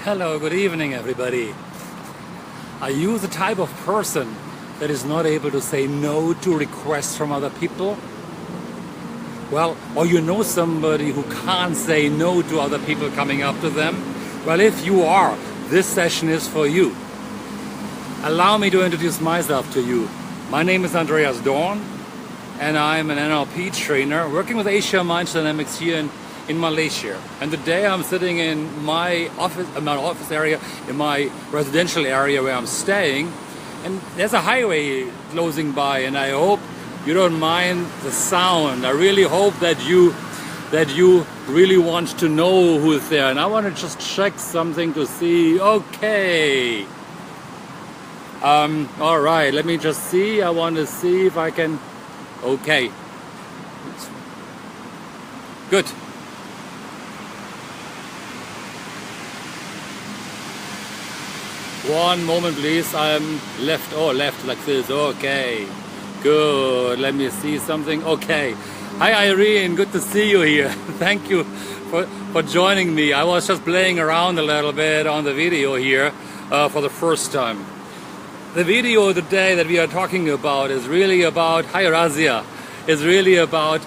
Hello, good evening everybody. Are you the type of person that is not able to say no to requests from other people? Well, or you know somebody who can't say no to other people coming up to them? Well, if you are, this session is for you. Allow me to introduce myself to you. My name is Andreas Dorn and I'm an NLP trainer working with Asia Mind Dynamics here in Malaysia. And today I'm sitting in my office area, in my residential area where I'm staying, and there's a highway closing by, and I hope you don't mind the sound. I really hope that you really want to know who's there, and I want to just check something to see. Okay, all right, let me just see. I want to see if I can. Okay, good. One moment please, I'm left like this. Okay, good, let me see something. Okay, hi Irene, good to see you here. Thank you for joining me. I was just playing around a little bit on the video here for the first time. The video today that we are talking about is really about, hi Razia, is really about,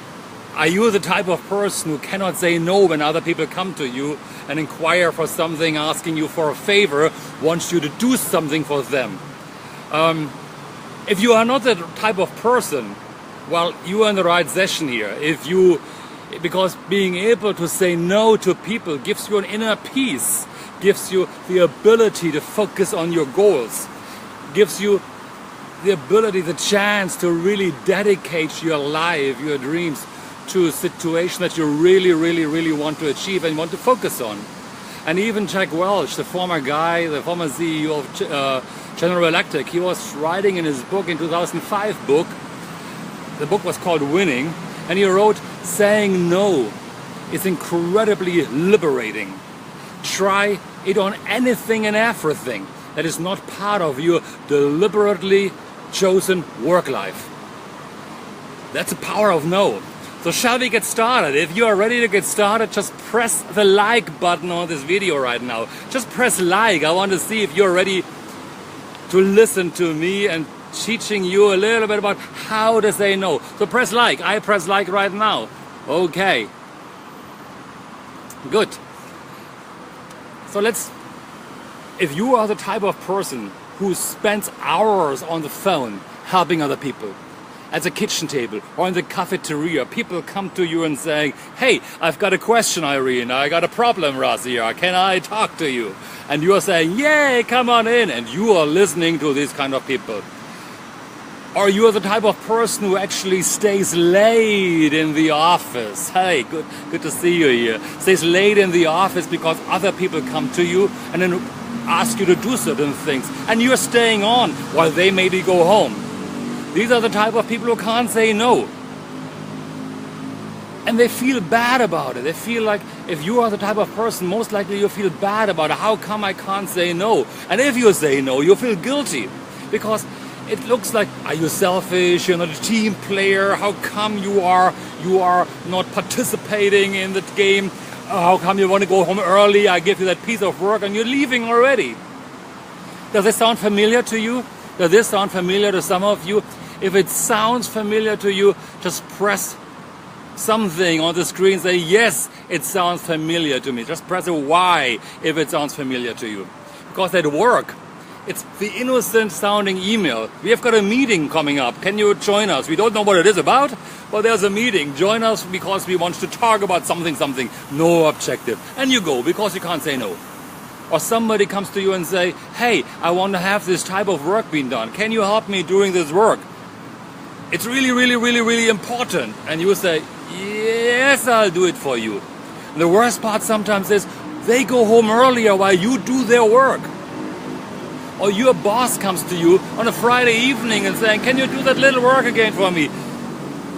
are you the type of person who cannot say no when other people come to you and inquire for something, asking you for a favor, wants you to do something for them? If you are not that type of person, well, you are in the right session here. Because being able to say no to people gives you an inner peace, gives you the ability to focus on your goals, gives you the ability, the chance to really dedicate your life, your dreams, to a situation that you really want to achieve and want to focus on. And even Jack Welch, the former CEO of General Electric, he was writing in his book, in 2005 book, the book was called Winning, and he wrote, saying no is incredibly liberating. Try it on anything and everything that is not part of your deliberately chosen work life. That's the power of no. So shall we get started? If you are ready to get started, just press the like button on this video right now. Just press like. I want to see if you're ready to listen to me and teaching you a little bit about how to say no. So press like. I press like right now. Okay. Good. So if you are the type of person who spends hours on the phone helping other people, at the kitchen table or in the cafeteria, people come to you and saying, hey, I've got a question, Irene, I got a problem, Razia, can I talk to you? And you are saying, yay, come on in, and you are listening to these kind of people. Or you are the type of person who actually stays late in the office. Hey, good to see you here. Stays late in the office because other people come to you and then ask you to do certain things, and you're staying on while they maybe go home. These are the type of people who can't say no. And they feel bad about it. They feel like, if you are the type of person, most likely you feel bad about it. How come I can't say no? And if you say no, you feel guilty. Because it looks like, are you selfish? You're not a team player? How come you are not participating in the game? How come you want to go home early? I give you that piece of work and you're leaving already. Does this sound familiar to you? Does this sound familiar to some of you? If it sounds familiar to you, just press something on the screen and say, yes, it sounds familiar to me. Just press a Y if it sounds familiar to you. Because at work, it's the innocent sounding email. We have got a meeting coming up. Can you join us? We don't know what it is about, but there's a meeting. Join us because we want to talk about something. No objective. And you go because you can't say no. Or somebody comes to you and say, hey, I want to have this type of work being done. Can you help me doing this work? It's really important. And you say, yes, I'll do it for you. And the worst part sometimes is they go home earlier while you do their work. Or your boss comes to you on a Friday evening and saying, can you do that little work again for me?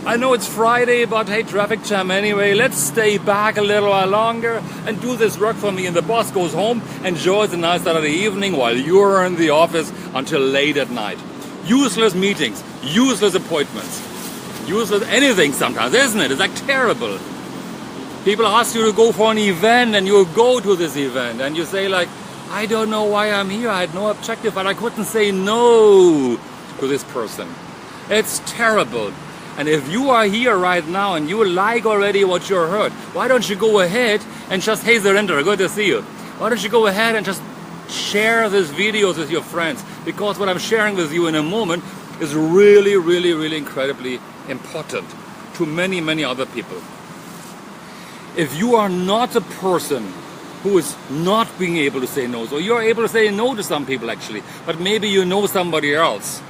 I know it's Friday, but hey, traffic jam anyway, let's stay back a little while longer and do this work for me. And the boss goes home, enjoys a nice Saturday evening while you're in the office until late at night. Useless meetings, useless appointments, useless anything sometimes, isn't it? It's like terrible. People ask you to go for an event and you go to this event and you say like, I don't know why I'm here. I had no objective, but I couldn't say no to this person. It's terrible. And if you are here right now and you like already what you heard, why don't you go ahead and just, hey Surrender, good to see you. Why don't you go ahead and just share this videos with your friends? Because what I'm sharing with you in a moment is really, really, really incredibly important to many, many other people. If you are not a person who is not being able to say no, so you're able to say no to some people actually, but maybe you know somebody else,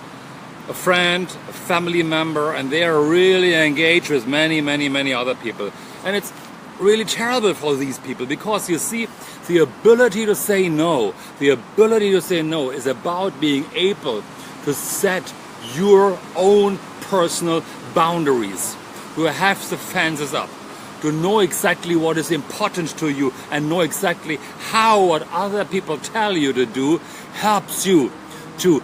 a friend, a family member, and they are really engaged with many, many, many other people. And it's really terrible for these people, because you see, the ability to say no, is about being able to set your own personal boundaries, to have the fences up, to know exactly what is important to you and know exactly how what other people tell you to do helps you to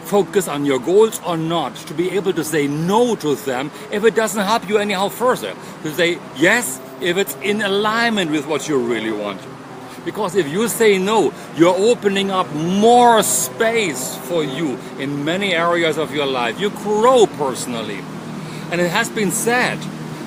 focus on your goals or not, to be able to say no to them if it doesn't help you anyhow further, to say yes if it's in alignment with what you really want. Because if you say no, you're opening up more space for you in many areas of your life. You grow personally. And it has been said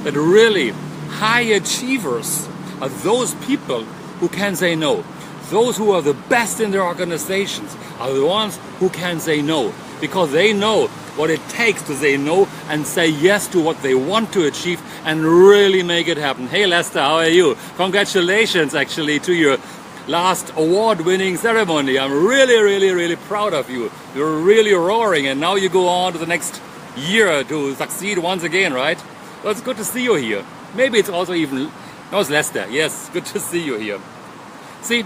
that really high achievers are those people who can say no. Those who are the best in their organizations are the ones who can say no, because they know what it takes to say no and say yes to what they want to achieve and really make it happen. Hey Lester, how are you? Congratulations actually to your last award-winning ceremony. I'm really, really, really proud of you. You're really roaring, and now you go on to the next year to succeed once again, right? Well, it's good to see you here. Maybe it's also even... No, it's Lester. Yes, good to see you here. See,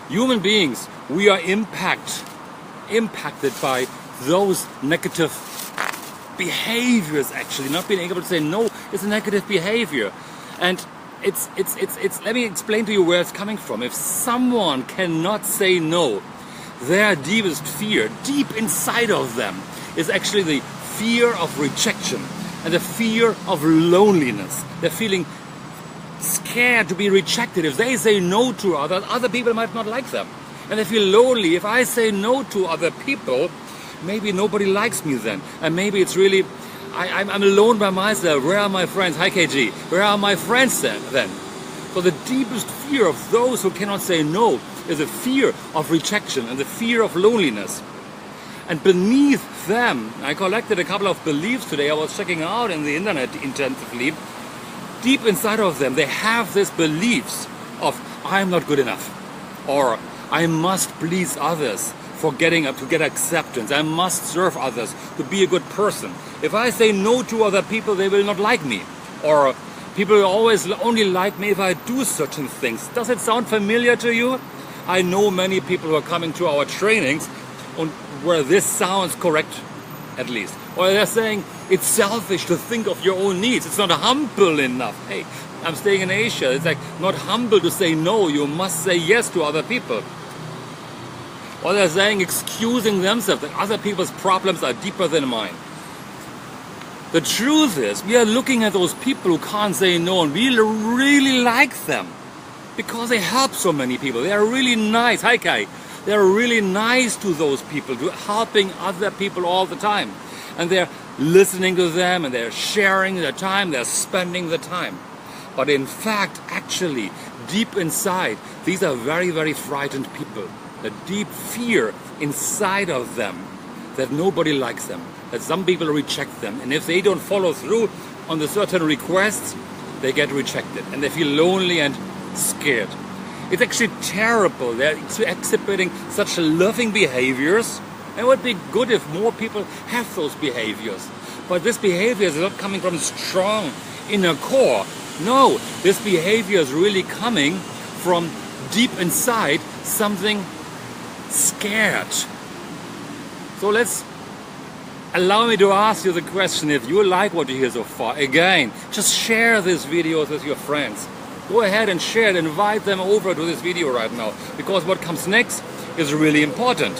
human beings, we are impacted by those negative behaviors actually. Not being able to say no is a negative behavior. And it's let me explain to you where it's coming from. If someone cannot say no, their deepest fear, deep inside of them, is actually the fear of rejection and the fear of loneliness. They're feeling scared to be rejected. If they say no to others, other people might not like them. And they feel lonely. If I say no to other people, maybe nobody likes me then. And maybe it's really, I'm alone by myself. Where are my friends? Hi KG. Where are my friends then? So the deepest fear of those who cannot say no is a fear of rejection and the fear of loneliness. And beneath them, I collected a couple of beliefs today. I was checking out in the internet intensively. Deep inside of them, they have these beliefs of, I'm not good enough. Or, I must please others to get acceptance. I must serve others to be a good person. If I say no to other people, they will not like me. Or, people will always only like me if I do certain things. Does it sound familiar to you? I know many people who are coming to our trainings and where this sounds correct, at least. Or they're saying, it's selfish to think of your own needs. It's not humble enough. Hey, I'm staying in Asia. It's like not humble to say no. You must say yes to other people. Or they're saying, excusing themselves, that other people's problems are deeper than mine. The truth is, we are looking at those people who can't say no, and we really like them because they help so many people. They are really nice. Hi, Kai. They're really nice to those people, to helping other people all the time. And they're listening to them, and they're sharing their time, they're spending the time. But in fact, actually, deep inside, these are very, very frightened people. A deep fear inside of them that nobody likes them, that some people reject them. And if they don't follow through on the certain requests, they get rejected. And they feel lonely and scared. It's actually terrible. They're exhibiting such loving behaviors. It would be good if more people have those behaviors. But this behavior is not coming from strong inner core. No, this behavior is really coming from deep inside something scared. So allow me to ask you the question, if you like what you hear so far, again, just share this video with your friends. Go ahead and share it, invite them over to this video right now, because what comes next is really important.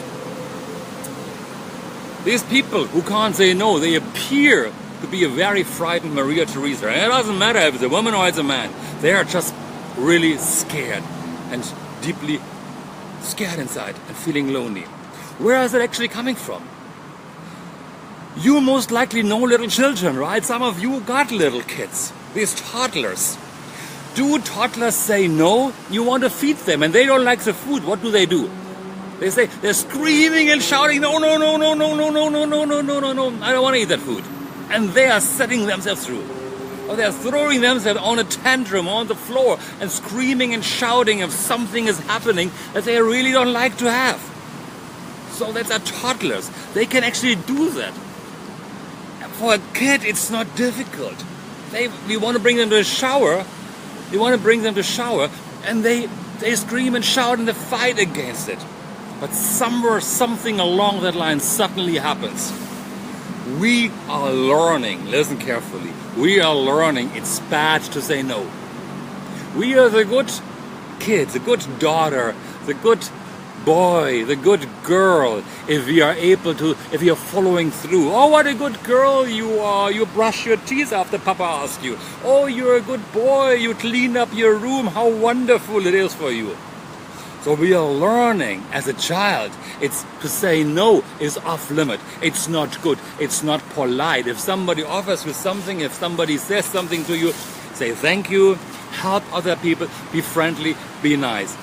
These people who can't say no, they appear to be a very frightened Maria Theresa. And it doesn't matter if it's a woman or it's a man. They are just really scared and deeply scared inside and feeling lonely. Where is it actually coming from? You most likely know little children, right? Some of you got little kids, these toddlers. Do toddlers say no? You want to feed them and they don't like the food. What do? They say, they're screaming and shouting, no, no, no, no, no, no, no, no, no, no, no, no, no, I don't want to eat that food. And they are setting themselves through. Or they are throwing themselves on a tantrum on the floor and screaming and shouting if something is happening that they really don't like to have. So that's our toddlers. They can actually do that. For a kid, it's not difficult. We want to bring them to a shower. We want to bring them to a shower, and they scream and shout and they fight against it. But somewhere, something along that line suddenly happens. We are learning, listen carefully, we are learning it's bad to say no. We are the good kid, the good daughter, the good boy, the good girl, if we are able to, if we are following through. Oh, what a good girl you are, you brush your teeth after Papa asks you. Oh, you're a good boy, you clean up your room, how wonderful it is for you. So we are learning as a child, it's to say no is off limit. It's not good, it's not polite. If somebody offers you something, if somebody says something to you, say thank you, help other people, be friendly, be nice.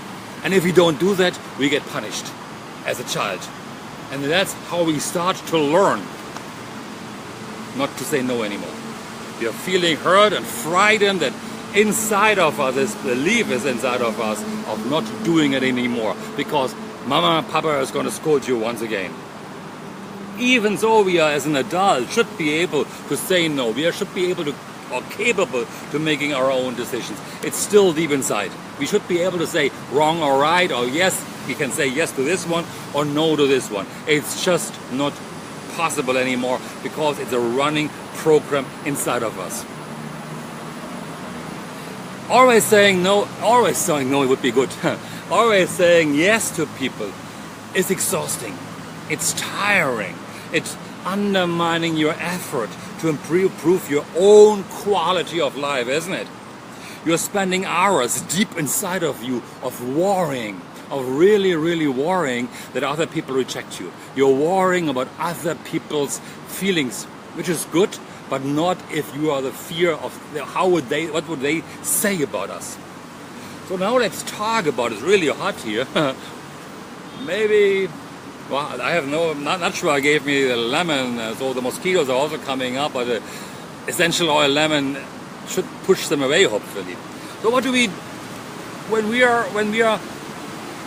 And if we don't do that, we get punished as a child. And that's how we start to learn not to say no anymore. We are feeling hurt and frightened that inside of us, this belief is inside of us of not doing it anymore because Mama and Papa is going to scold you once again. Even though we are, as an adult, should be able to say no, we should be able to, or capable to making our own decisions. It's still deep inside. We should be able to say wrong or right, or yes, we can say yes to this one or no to this one. It's just not possible anymore because it's a running program inside of us. Always saying no would be good. Always saying yes to people is exhausting. It's tiring. It's undermining your effort to improve your own quality of life, isn't it? You're spending hours deep inside of you of worrying, of really, really worrying that other people reject you. You're worrying about other people's feelings, which is good, but not if you are the fear of what would they say about us. So now let's talk about it. It's really hot here. Maybe, well, I have not sure I gave me the lemon, so the mosquitoes are also coming up, but the essential oil lemon should push them away, hopefully. So what do we, when we are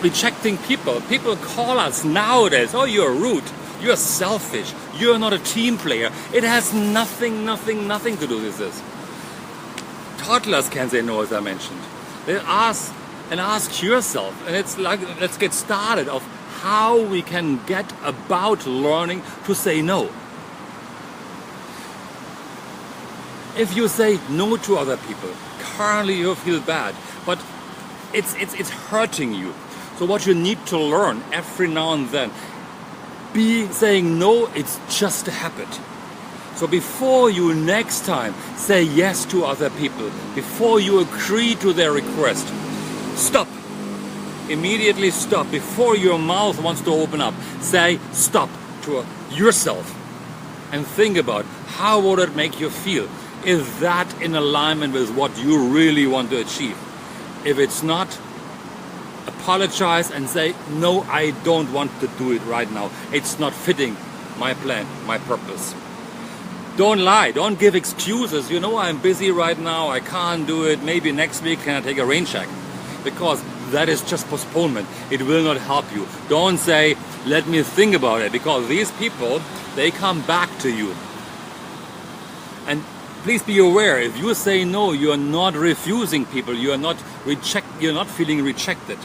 rejecting people call us nowadays, oh, you're rude, you're selfish, you're not a team player. It has nothing to do with this. Toddlers can say no, as I mentioned. They ask yourself, and it's like, let's get started of how we can get about learning to say no. If you say no to other people, currently you feel bad, but it's hurting you. So what you need to learn every now and then, saying no, it's just a habit. So before you next time say yes to other people, before you agree to their request, stop. Immediately stop. Before your mouth wants to open up, say stop to yourself and think about how would it make you feel. Is that in alignment with what you really want to achieve? If it's not, apologize and say, no, I don't want to do it right now. It's not fitting my plan, my purpose. Don't lie, don't give excuses. You know, I'm busy right now, I can't do it. Maybe next week can I take a rain check? Because that is just postponement. It will not help you. Don't say, let me think about it, because these people, they come back to you. And please be aware, if you say no, you are not refusing people, you are not feeling rejected.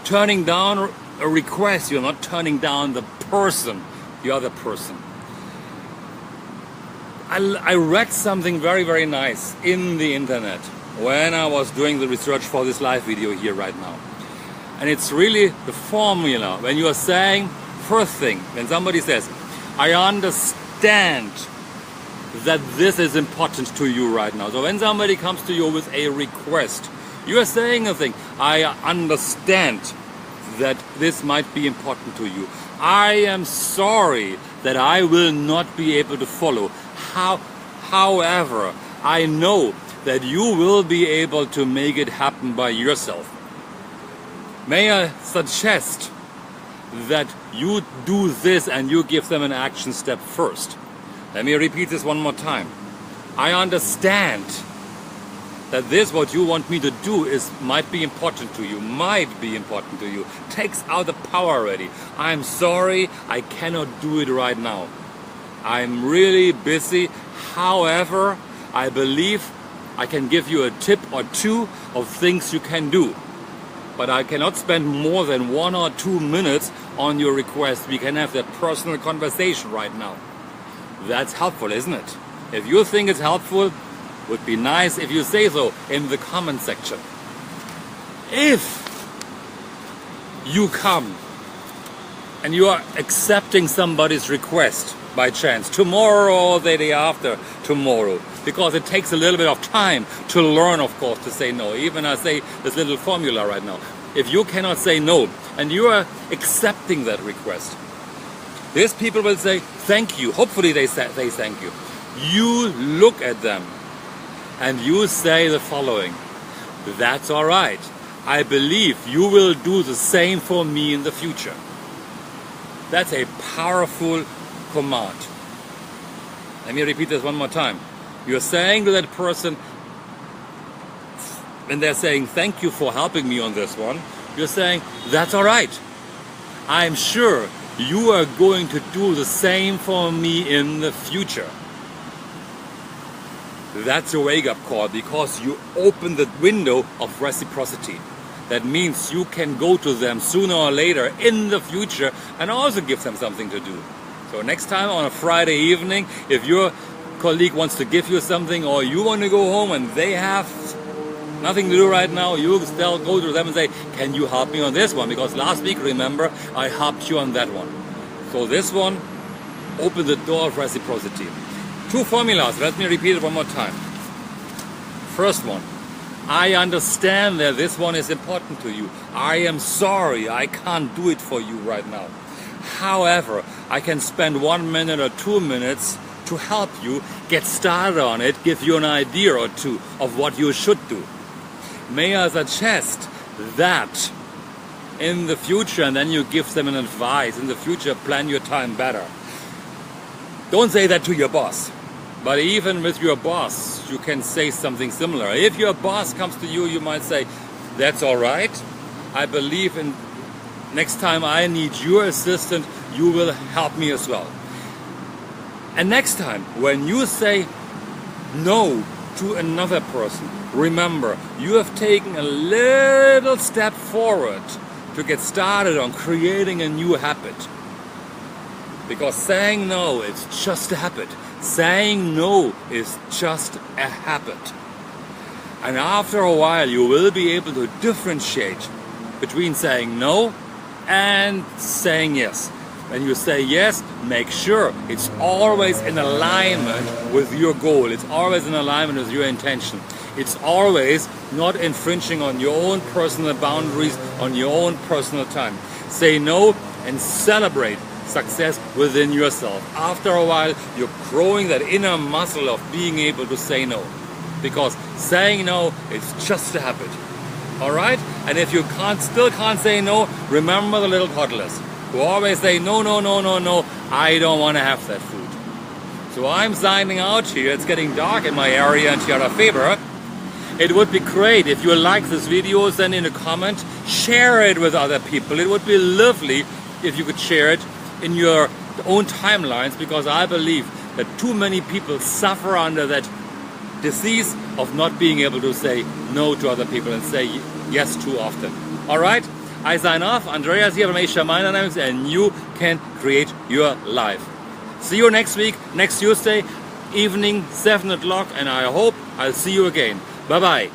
Turning down a request, you're not turning down the person, the other person. I read something very, very nice in the internet when I was doing the research for this live video here right now. And it's really the formula. When you are saying, first thing, when somebody says, I understand that this is important to you right now. So when somebody comes to you with a request, you are saying a thing, I understand that this might be important to you. I am sorry that I will not be able to follow. However, I know that you will be able to make it happen by yourself. May I suggest that you do this and you give them an action step first. Let me repeat this one more time. I understand that this, what you want me to do, might be important to you, takes out the power already. I'm sorry, I cannot do it right now. I'm really busy. However, I believe I can give you a tip or two of things you can do. But I cannot spend more than 1 or 2 minutes on your request. We can have that personal conversation right now. That's helpful, isn't it? If you think it's helpful, would be nice if you say so in the comment section. If you come and you are accepting somebody's request by chance, tomorrow or the day after tomorrow, because it takes a little bit of time to learn, of course, to say no. Even I say this little formula right now. If you cannot say no and you are accepting that request, these people will say thank you. Hopefully they say thank you. You look at them and you say the following: that's all right. I believe you will do the same for me in the future. That's a powerful command. Let me repeat this one more time. You're saying to that person, when they're saying thank you for helping me on this one, you're saying that's all right. I'm sure you are going to do the same for me in the future. That's a wake-up call, because you open the window of reciprocity. That means you can go to them sooner or later in the future and also give them something to do. So next time on a Friday evening, if your colleague wants to give you something, or you want to go home and they have nothing to do right now, you still go to them and say, can you help me on this one? Because last week, remember, I helped you on that one. So this one, open the door of reciprocity. 2 formulas, let me repeat it one more time. First one, I understand that this one is important to you. I am sorry, I can't do it for you right now. However, I can spend 1 minute or 2 minutes to help you get started on it, give you an idea or two of what you should do. May I suggest that in the future, and then you give them an advice, in the future plan your time better. Don't say that to your boss, but even with your boss, you can say something similar. If your boss comes to you, you might say, that's all right. I believe in next time I need your assistance, you will help me as well. And next time, when you say no to another person, remember, you have taken a little step forward to get started on creating a new habit. Because saying no is just a habit. Saying no is just a habit. And after a while, you will be able to differentiate between saying no and saying yes. When you say yes, make sure it's always in alignment with your goal. It's always in alignment with your intention. It's always not infringing on your own personal boundaries, on your own personal time. Say no and celebrate success within yourself. After a while, you're growing that inner muscle of being able to say no. Because saying no is just a habit. Alright? And if you still can't say no, remember the little toddlers who always say, no, no, no, no, no, I don't want to have that food. So I'm signing out here. It's getting dark in my area in Tierra Faber. It would be great if you like this video, send in a comment, share it with other people. It would be lovely if you could share it in your own timelines, because I believe that too many people suffer under that disease of not being able to say no to other people and say yes too often. Alright? I sign off. Andreas here from Asia Mind Dynamics, and you can create your life. See you next week, next Tuesday, evening, 7 o'clock, and I hope I'll see you again. Bye-bye.